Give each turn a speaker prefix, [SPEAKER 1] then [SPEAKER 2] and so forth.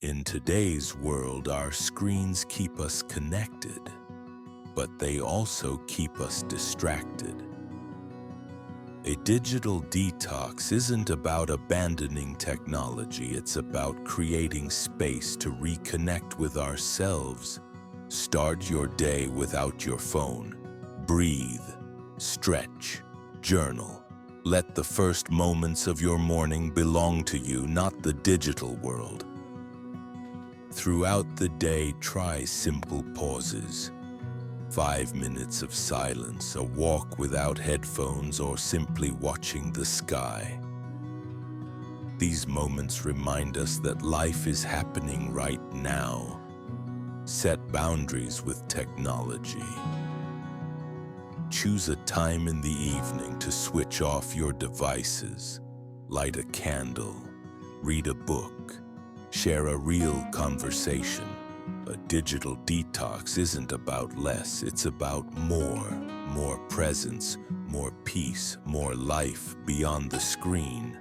[SPEAKER 1] In today's world, our screens keep us connected, but they also keep us distracted. A digital detox isn't about abandoning technology, it's about creating space to reconnect with ourselves. Start your day without your phone. Breathe, stretch, journal. Let the first moments of your morning belong to you, not the digital world. Throughout the day, try simple pauses. 5 minutes of silence, a walk without headphones, or simply watching the sky. These moments remind us that life is happening right now. Set boundaries with technology. Choose a time in the evening to switch off your devices. Light a candle, read a book, share a real conversation. A digital detox isn't about less, it's about more presence, more peace, more life beyond the screen.